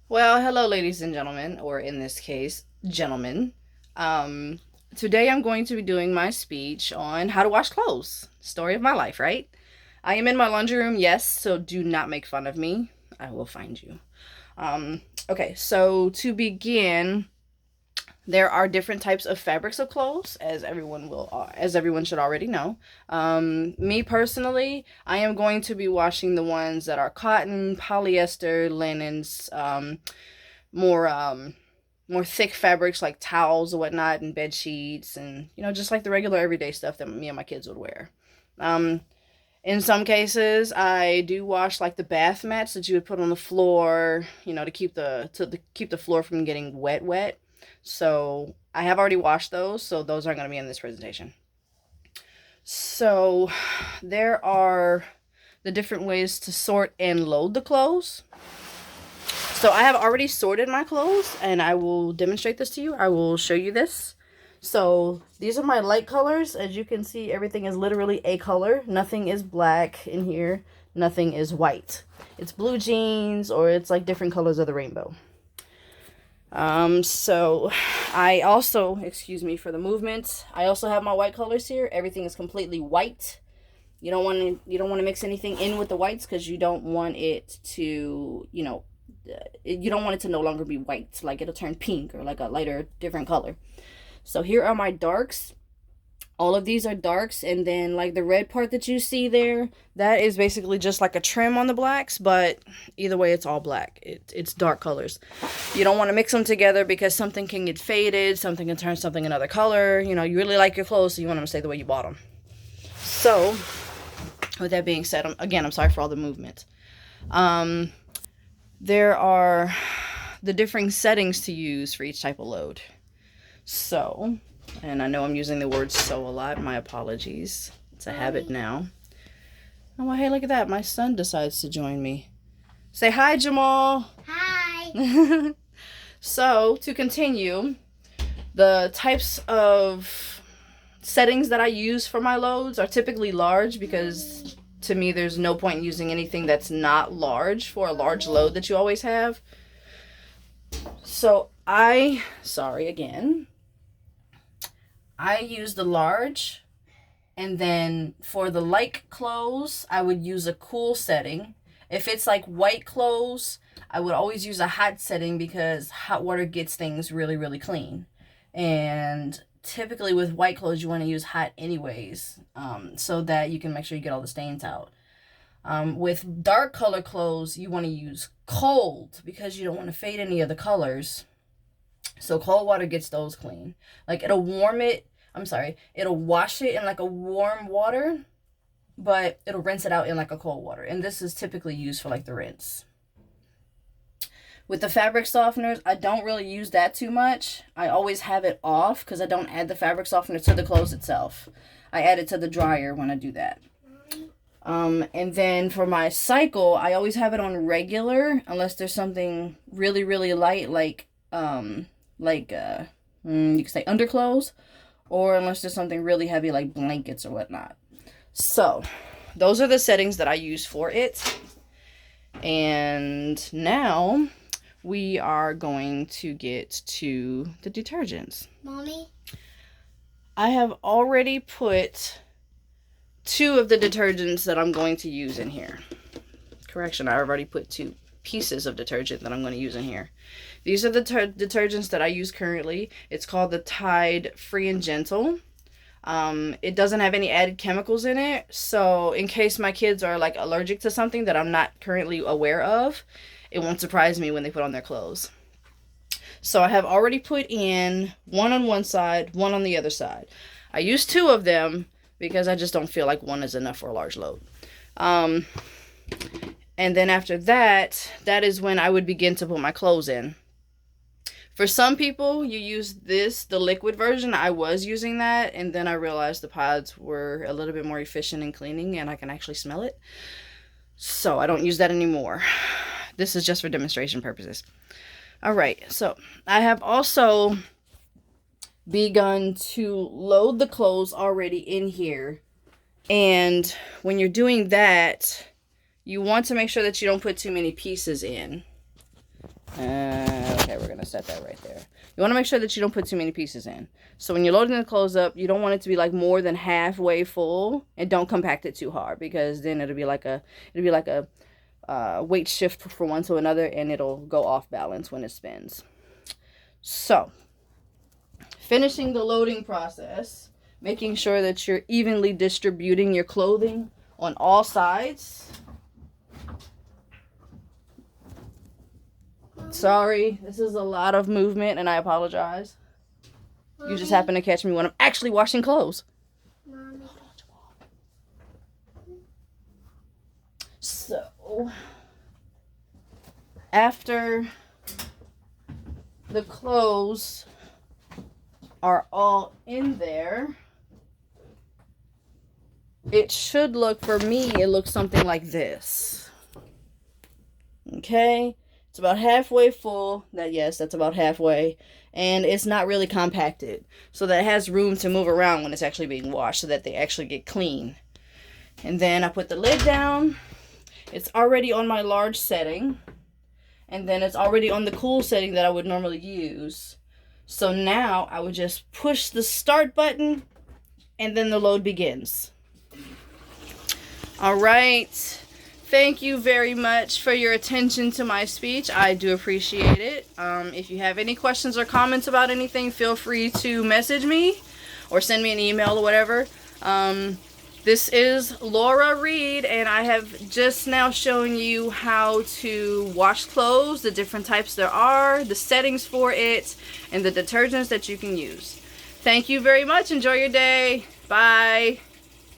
Well, hello, ladies and gentlemen, or in this case, gentlemen. Um, Today I'm going to be doing my speech on how to wash clothes. Story of my life, right? I am in my laundry room, yes, so do not make fun of me. I will find you. Um, okay, so to begin, there are different types of fabrics of clothes, as everyone should already know. Me personally, I am going to be washing the ones that are cotton, polyester, linens, more more thick fabrics like towels or whatnot, and bed sheets, and just like the regular everyday stuff that me and my kids would wear. Um, in some cases, I do wash like the bath mats that you would put on the floor, to keep the floor from getting wet. So I have already washed those, so those aren't going to be in this presentation. So there are the different ways to sort and load the clothes. So I have already sorted my clothes, and I will demonstrate this to you. I will show you this. So these are my light colors. As you can see, everything is literally a color. Nothing is black in here. Nothing is white. It's blue jeans, or it's like different colors of the rainbow. So I also, excuse me for the movement, I also have my white colors here. Everything is completely white. You don't want to mix anything in with the whites, because you don't want it to, you don't want it to no longer be white. Like, it'll turn pink or like a lighter, different color. So here are my darks. All of these are darks, and then like the red part that you see there, that is basically just like a trim on the blacks, but either way, it's all black. It's dark colors. You don't want to mix them together, because something can get faded, something can turn something another color. You really like your clothes, so you want them to stay the way you bought them. So with that being said, I'm sorry for all the movement. There are the differing settings to use for each type of load. So, and I know I'm using the word "so" a lot. My apologies. It's a habit now. Oh, well, hey, look at that. My son decides to join me. Say hi, Jamal. Hi. So, to continue, the types of settings that I use for my loads are typically large, because to me, there's no point in using anything that's not large for a large load that you always have. So, sorry again, I use the large. And then for the light clothes, I would use a cool setting. If it's like white clothes, I would always use a hot setting, because hot water gets things really, really clean. And typically with white clothes, you want to use hot anyways, so that you can make sure you get all the stains out. With dark color clothes, you want to use cold, because you don't want to fade any of the colors. So cold water gets those clean. Like, it'll wash it in like a warm water, but it'll rinse it out in like a cold water. And this is typically used for like the rinse. With the fabric softeners, I don't really use that too much. I always have it off, because I don't add the fabric softener to the clothes itself. I add it to the dryer when I do that. And then for my cycle, I always have it on regular, unless there's something really, really light, you could say underclothes, or unless there's something really heavy like blankets or whatnot. So those are the settings that I use for it. And now we are going to get to the detergents. Mommy? I have already put 2 of the detergents that I'm going to use in here. Correction, I already put 2 pieces of detergent that I'm going to use in here. These are the detergents that I use currently. It's called the Tide Free and Gentle. It doesn't have any added chemicals in it, so in case my kids are like allergic to something that I'm not currently aware of, it won't surprise me when they put on their clothes. So I have already put in 1 on one side, 1 on the other side. I use 2 of them, because I just don't feel like 1 is enough for a large load. And then after that, that is when I would begin to put my clothes in. For some people, you use the liquid version. I was using that, and then I realized the pods were a little bit more efficient in cleaning, and I can actually smell it. So I don't use that anymore. This is just for demonstration purposes. All right, so I have also begun to load the clothes already in here. And when you're doing that, you want to make sure that you don't put too many pieces in. Okay, we're gonna set that right there. You want to make sure that you don't put too many pieces in. So when you're loading the clothes up, you don't want it to be like more than halfway full, and don't compact it too hard, because then it'll be like a weight shift from one to another, and it'll go off balance when it spins. So finishing the loading process, making sure that you're evenly distributing your clothing on all sides. Sorry, this is a lot of movement, and I apologize. Mommy. You just happen to catch me when I'm actually washing clothes. Mommy. So, after the clothes are all in there, it should look, for me, it looks something like this. Okay? It's about halfway full. Yes, that's about halfway. And it's not really compacted, so that it has room to move around when it's actually being washed, so that they actually get clean. And then I put the lid down. It's already on my large setting. And then it's already on the cool setting that I would normally use. So now I would just push the start button, and then the load begins. All right. Thank you very much for your attention to my speech. I do appreciate it. If you have any questions or comments about anything, feel free to message me or send me an email or whatever. This is Laura Reed, and I have just now shown you how to wash clothes, the different types there are, the settings for it, and the detergents that you can use. Thank you very much. Enjoy your day. Bye.